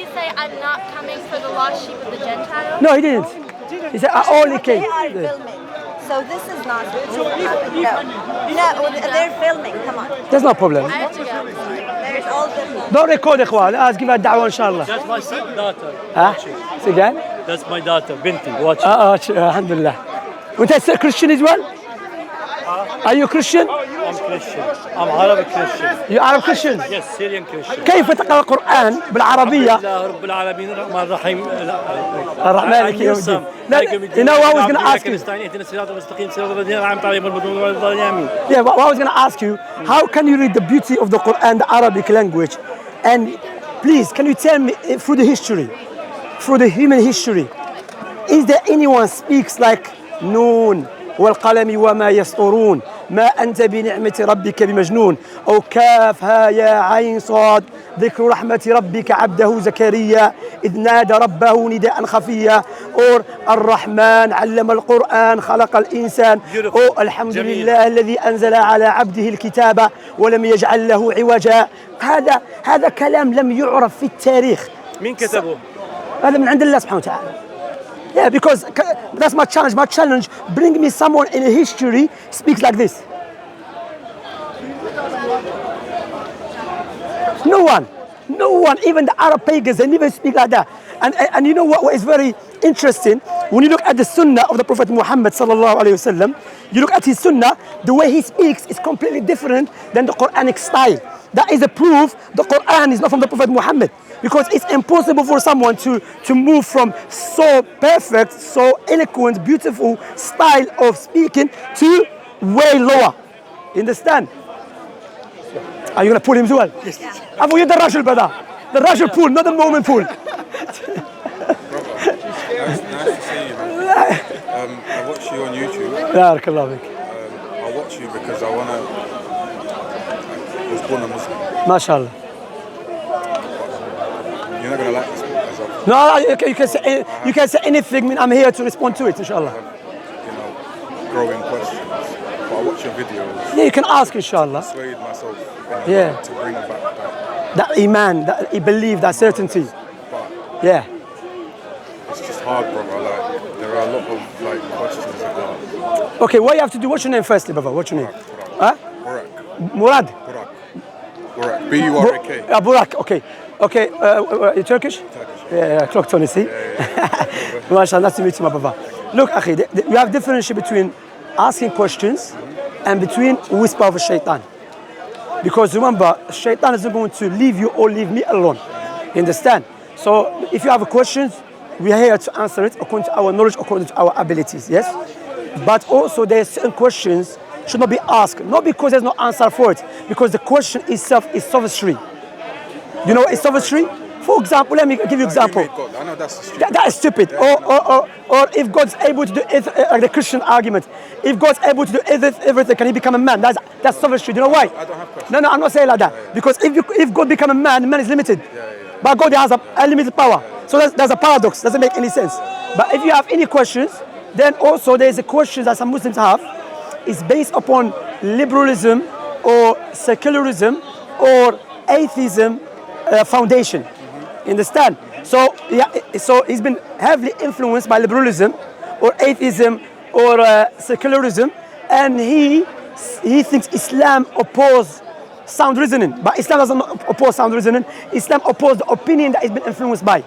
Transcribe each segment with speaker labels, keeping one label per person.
Speaker 1: he say, I'm not coming for the lost sheep of the Gentiles?
Speaker 2: No, he didn't. He said, I only came.
Speaker 3: They are filming. So this is not supposed to happen. No, they're filming. Come on.
Speaker 2: There's no problem.
Speaker 1: I have to go.
Speaker 3: There's all the...
Speaker 2: Don't record إخوان. Let's give her da'wah inshallah.
Speaker 4: That's my daughter.
Speaker 2: Huh? Say again?
Speaker 4: That's my daughter, Binti. Watch.
Speaker 2: Alhamdulillah. وأنت Christian as well? Are you Christian?
Speaker 4: I'm Christian. I'm Arabic Christian.
Speaker 2: You Arab Christian?
Speaker 4: Yes, Syrian Christian.
Speaker 2: كيف تقرأ القرآن بالعربية؟
Speaker 4: الله رب العالمين الرحمن الرحيم.
Speaker 2: الرحمن مالك يوم الدين. You know what I was going to ask you? Yeah, what I was going to ask you, how can you read the beauty of the Quran, the Arabic language? And please, can you tell me through the history, through the human history, is there anyone speaks like Noon والقلم وما يسطرون ما أنت بنعمة ربك بمجنون أو كاف ها يا عين صاد ذكر رحمة ربك عبده زكريا إذ نادى ربه نداء خفيا أو الرحمن علم القرآن خلق الإنسان أو الحمد لله الذي أنزل على عبده الكتاب ولم يجعل له عوجا. هذا كلام لم يعرف في التاريخ.
Speaker 4: مين كتبه؟
Speaker 2: هذا من عند الله سبحانه وتعالى. Yeah, because that's my challenge. My challenge, bring me someone in history speaks like this. No one, even the Arab pagans, they never speak like that. And you know what is very interesting? When you look at the Sunnah of the Prophet Muhammad sallallahu alaihi wasallam, you look at his Sunnah, the way he speaks is completely different than the Quranic style. That is a proof the Quran is not from the Prophet Muhammad. Because it's impossible for someone to move from so perfect, so eloquent, beautiful style of speaking to way lower. You understand? Are you going to pull him as well? Yes. Abu, you're the Rajul brother. The Rajul pull, not the moment pull.
Speaker 5: Nice to see you, man. I watch you on YouTube. I watch you because I was born a Muslim.
Speaker 2: MashaAllah.
Speaker 5: You're not going to like this as well.
Speaker 2: No, you can say anything. I'm here to respond to it, inshallah.
Speaker 5: Growing questions. But I watch your videos.
Speaker 2: Yeah, you can ask, inshallah.
Speaker 5: I persuade myself to bring back
Speaker 2: that iman, that belief, that certainty.
Speaker 5: But
Speaker 2: yeah.
Speaker 5: It's just hard, brother. Like, there are a lot of questions about.
Speaker 2: Okay, what you have to do? What's your name firstly, brother? What's your name? Huh?
Speaker 5: Burak.
Speaker 2: Murad.
Speaker 5: Burak. B-U-R-A-K.
Speaker 2: Burak. Okay. Okay. You Turkish?
Speaker 5: Turkish.
Speaker 2: Yeah. Clock Tony. See. MashaAllah, nice to meet you, my brother. Look, akhi, you have differentiation between asking questions and between whisper of a shaitan. Because remember, shaitan isn't going to leave you or leave me alone. You understand? So if you have questions, we are here to answer it according to our knowledge, according to our abilities. Yes? But also there are certain questions should not be asked, not because there's no answer for it, because the question itself is sophistry. You know what is sophistry? For example, let me give you an example.
Speaker 5: I know that's stupid.
Speaker 2: That is stupid. Or if God's able to do the Christian argument, if God's able to do everything, can he become a man? That's sophistry. Do you know why?
Speaker 5: I don't have questions.
Speaker 2: No, I'm not saying like that. Because if God become a man, the man is limited. But God has a limited power. So that's a paradox. Doesn't make any sense. But if you have any questions, then also there is a question that some Muslims have. It's based upon liberalism or secularism or atheism foundation. You understand? So he's been heavily influenced by liberalism or atheism or secularism, and he thinks Islam opposes sound reasoning. But Islam doesn't oppose sound reasoning. Islam opposes the opinion that has been influenced by. Do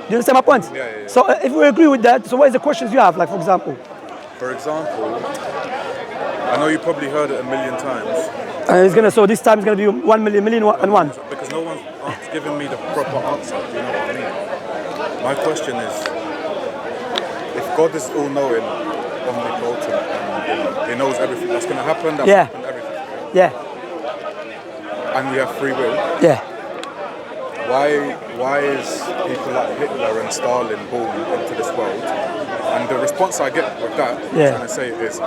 Speaker 2: you understand my point?
Speaker 5: Yeah.
Speaker 2: So if we agree with that, so what is the questions you have? Like, for example?
Speaker 5: For example, I know you probably heard it a million times.
Speaker 2: So this time it's going to be 1 million and one.
Speaker 5: Because no one's given me the proper answer, you know what I mean? My question is, if God is all-knowing, omnipotent, and he knows everything that's going to happen, happened, everything.
Speaker 2: Yeah.
Speaker 5: And we have free will.
Speaker 2: Yeah.
Speaker 5: Why is people like Hitler and Stalin born into this world? And the response I get with that, I'm trying to say, is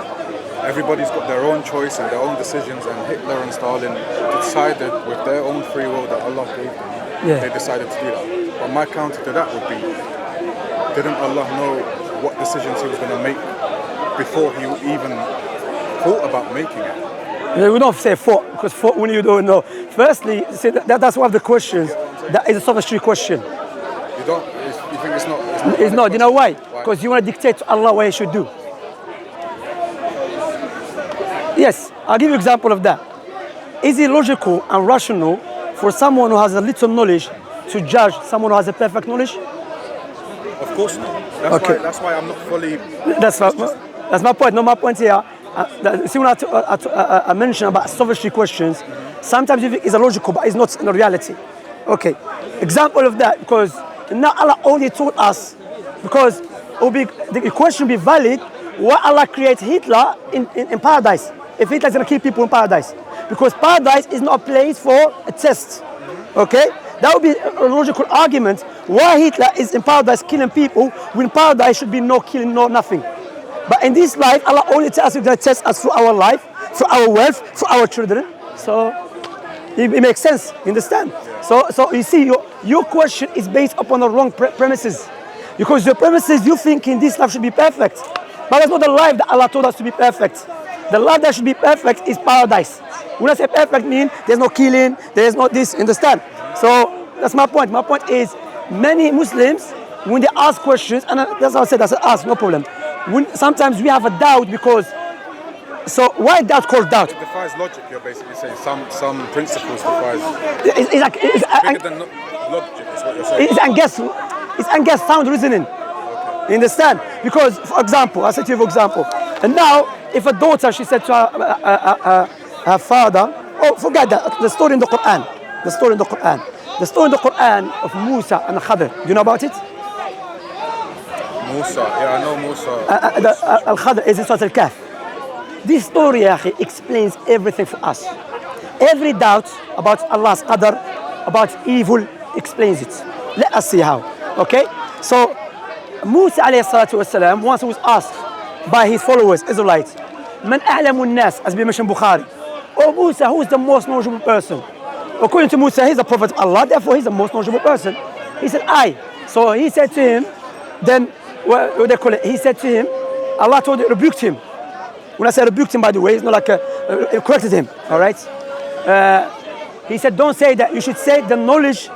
Speaker 5: everybody's got their own choice and their own decisions, and Hitler and Stalin decided with their own free will that Allah gave them. They decided to do that. But my counter to that would be, didn't Allah know what decisions he was going to make before he even thought about making it?
Speaker 2: We don't say thought, because thought when you don't know. Firstly, see, that's one of the questions. That is a sophistry question.
Speaker 5: You don't. You think it's not?
Speaker 2: It's not. You know why? Because you want to dictate to Allah what He should do. Yes, I'll give you an example of that. Is it logical and rational for someone who has a little knowledge to judge someone who has a perfect knowledge?
Speaker 5: Of course not. That's why I'm not fully.
Speaker 2: That's my point. No, my point here. See, when I mentioned about sovereignty questions, sometimes you think it's illogical, but it's not in reality. Okay, example of that, because now Allah only taught us, because the question will be valid, why Allah creates Hitler in paradise, if Hitler's going to kill people in paradise. Because paradise is not a place for a test. Okay? That would be a logical argument why Hitler is in paradise killing people when paradise should be no killing, no nothing. But in this life, Allah only tells us to test us through our life, through our wealth, through our children. So it makes sense. You understand? So you see, your question is based upon the wrong premises. Because your premises, you think in this life should be perfect. But that's not the life that Allah told us to be perfect. The life that should be perfect is paradise. When I say perfect, mean there's no killing, there's no this, understand? So that's my point. My point is, many Muslims, when they ask questions, and that's what I said, I said ask, no problem. Sometimes we have a doubt because, so why doubt called doubt?
Speaker 5: It defies logic. You're basically saying some principles defies.
Speaker 2: It's
Speaker 5: bigger than logic. Is what you're saying.
Speaker 2: It's unguessed sound reasoning. You understand? Because, for example, I said to you, for example, and now if a daughter, she said to her father, oh, forget that, the story in the Quran. The story in the Quran of Musa and Khadir. Do you know about it?
Speaker 5: Musa, yeah, I know Musa.
Speaker 2: Al-Khadir is in Surah Al-Kahf. This story, Akhi, explains everything for us. Every doubt about Allah's qadr, about evil, explains it. Let us see how. Okay? So, Musa alayhi salatu wasalam once was asked by his followers, Israelites, Man a'lamu nas, as we mentioned Bukhari. Oh Musa, who is the most knowledgeable person? According to Musa, he's a prophet of Allah, therefore he's the most knowledgeable person. He said, I. So he said to him, then, what they call it? He said to him, Allah rebuked him. When I say rebuked him, by the way, it's not like corrected him, all right? He said, don't say that. You should say the knowledge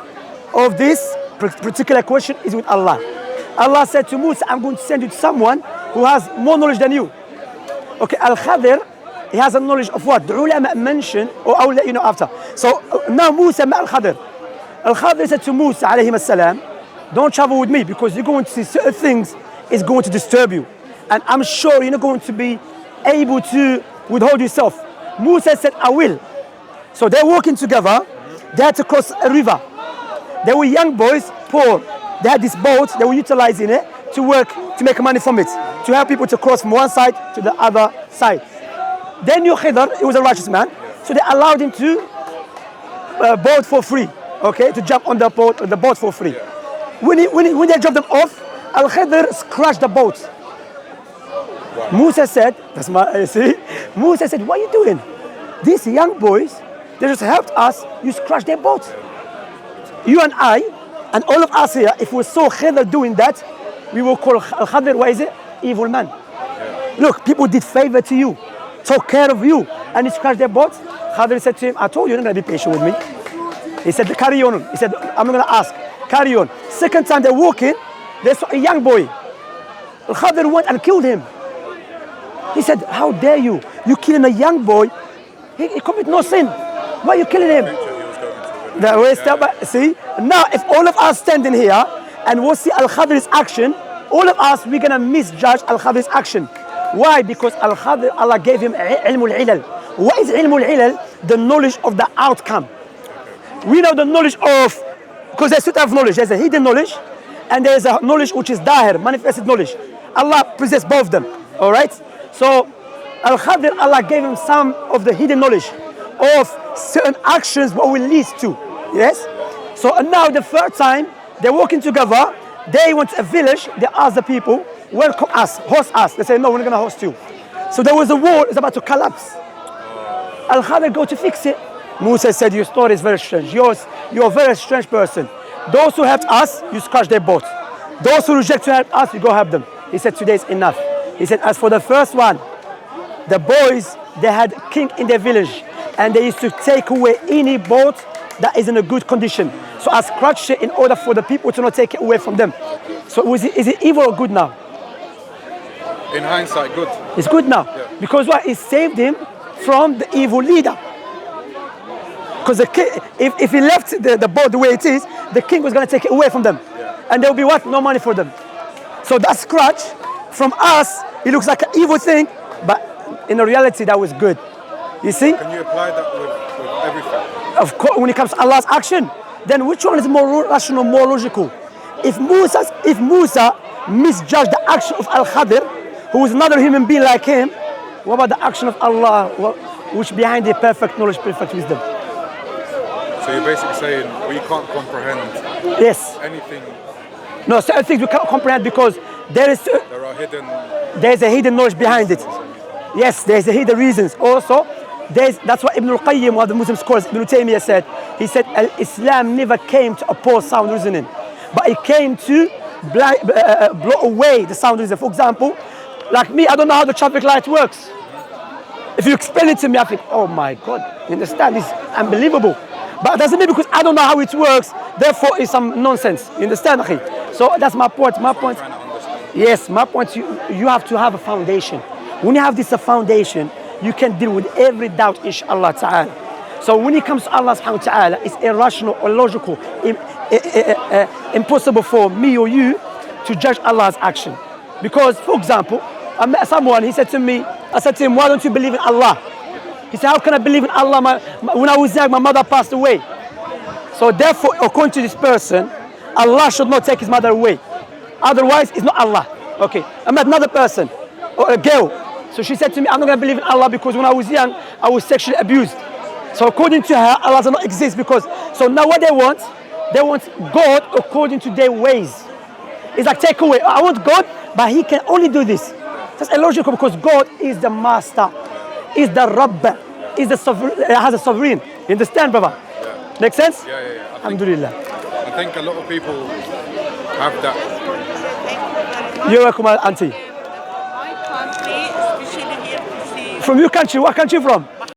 Speaker 2: of this particular question is with Allah. Allah said to Musa, I'm going to send you to someone who has more knowledge than you. Okay, Al-Khadir, he has a knowledge of what? The ulama mentioned, or I will let you know after. So now Musa met Al-Khadir. Al-Khadir said to Musa, alayhi as-salam, don't travel with me because you're going to see certain things is going to disturb you. And I'm sure you're not going to be able to withhold yourself. Musa said, I will. So they're walking together. They had to cross a river. They were young boys, poor. They had this boat, they were utilizing it to work, to make money from it, to help people to cross from one side to the other side. They knew Khidr, he was a righteous man, so they allowed him to boat for free, okay, to jump on the boat for free. When they dropped them off, Al-Khidr scratched the boat. Wow. Musa said, Musa said, what are you doing? These young boys, they just helped us, you scratched their boat. You and I, and all of us here, if we saw Khidr doing that, we will call Khidr, what is it? Evil man. Yeah. Look, people did favor to you, took care of you, and you scratched their boat. Khidr said to him, I told you, you're not going to be patient with me. He said, carry on. He said, I'm not going to ask. Carry on. Second time they're walking, they saw a young boy. Khidr went and killed him. He said, how dare you? You killing a young boy. He committed no sin. Why are you killing him? See, now if all of us standing here and we'll see Al-Khidr's action, all of us, we're going to misjudge Al-Khidr's action. Why? Because Al-Khidr, Allah gave him ilmul ilal. What is ilmul ilal? The knowledge of the outcome. We know the knowledge of, because there's two types of knowledge. There's a hidden knowledge and there's a knowledge which is dahir, manifested knowledge. Allah possesses both of them, all right? So Al-Khidr, Allah gave him some of the hidden knowledge of certain actions what will lead to. Yes? So and now the third time, they're walking together, they went to a village, they asked the people, welcome us, host us. They say, no, we're not gonna host you. So there was a wall, it's about to collapse. Al-Khidr go to fix it. Musa said, your story is very strange. You're a very strange person. Those who helped us, you scratch their boat. Those who reject to help us, you go help them. He said, today is enough. He said, as for the first one, the boys, they had king in their village and they used to take away any boat that is in a good condition. So I scratched it in order for the people to not take it away from them. So is it evil or good now?
Speaker 5: In hindsight, good.
Speaker 2: It's good now.
Speaker 5: Yeah.
Speaker 2: Because what? It saved him from the evil leader. Because if he left the boat the way it is, the king was going to take it away from them.
Speaker 5: Yeah.
Speaker 2: And there will be what? No money for them. So that scratch, from us, it looks like an evil thing, but in reality, that was good. You see?
Speaker 5: Can you apply that with everything?
Speaker 2: Of course, when it comes to Allah's action, then which one is more rational, more logical? If Musa misjudged the action of Al-Khadir, who is another human being like him, what about the action of Allah, which behind the perfect knowledge, perfect wisdom?
Speaker 5: So you're basically saying we can't comprehend
Speaker 2: Yes.
Speaker 5: anything.
Speaker 2: No, certain things we can't comprehend because
Speaker 5: There are hidden.
Speaker 2: there's a hidden knowledge behind it. Yes, there's a hidden reasons. Also, that's what Ibn al-Qayyim, one of the Muslim scholars, Ibn Taymiyyah said. He said, Islam never came to oppose sound reasoning, but it came to blow away the sound reasoning. For example, like me, I don't know how the traffic light works. If you explain it to me, I think, oh my God, you understand? It's unbelievable. But it doesn't mean because I don't know how it works, therefore it's some nonsense. You understand, Akhi? So that's my point. My point. Yes, my point. You have to have a foundation. When you have this foundation, you can deal with every doubt, inshallah ta'ala. So when it comes to Allah subhanahu wa ta'ala, it's irrational or logical, impossible for me or you to judge Allah's action. Because, for example, I met someone, he said to me, I said to him, why don't you believe in Allah? He said, how can I believe in Allah? When I was young, my mother passed away. So therefore, according to this person, Allah should not take his mother away. Otherwise, it's not Allah. Okay. I met another person, or a girl. So she said to me, I'm not going to believe in Allah because when I was young, I was sexually abused. So according to her, Allah does not exist because, so now what they want God according to their ways. It's like take away. I want God, but he can only do this. That's illogical because God is the master, is the Rabb, is the sovereign, has a sovereign. You understand, brother?
Speaker 5: Yeah.
Speaker 2: Make sense?
Speaker 5: Yeah.
Speaker 2: Alhamdulillah.
Speaker 5: I think a lot of people have that.
Speaker 2: You're welcome, auntie.
Speaker 6: My country, especially here to see.
Speaker 2: From your country, what country you from?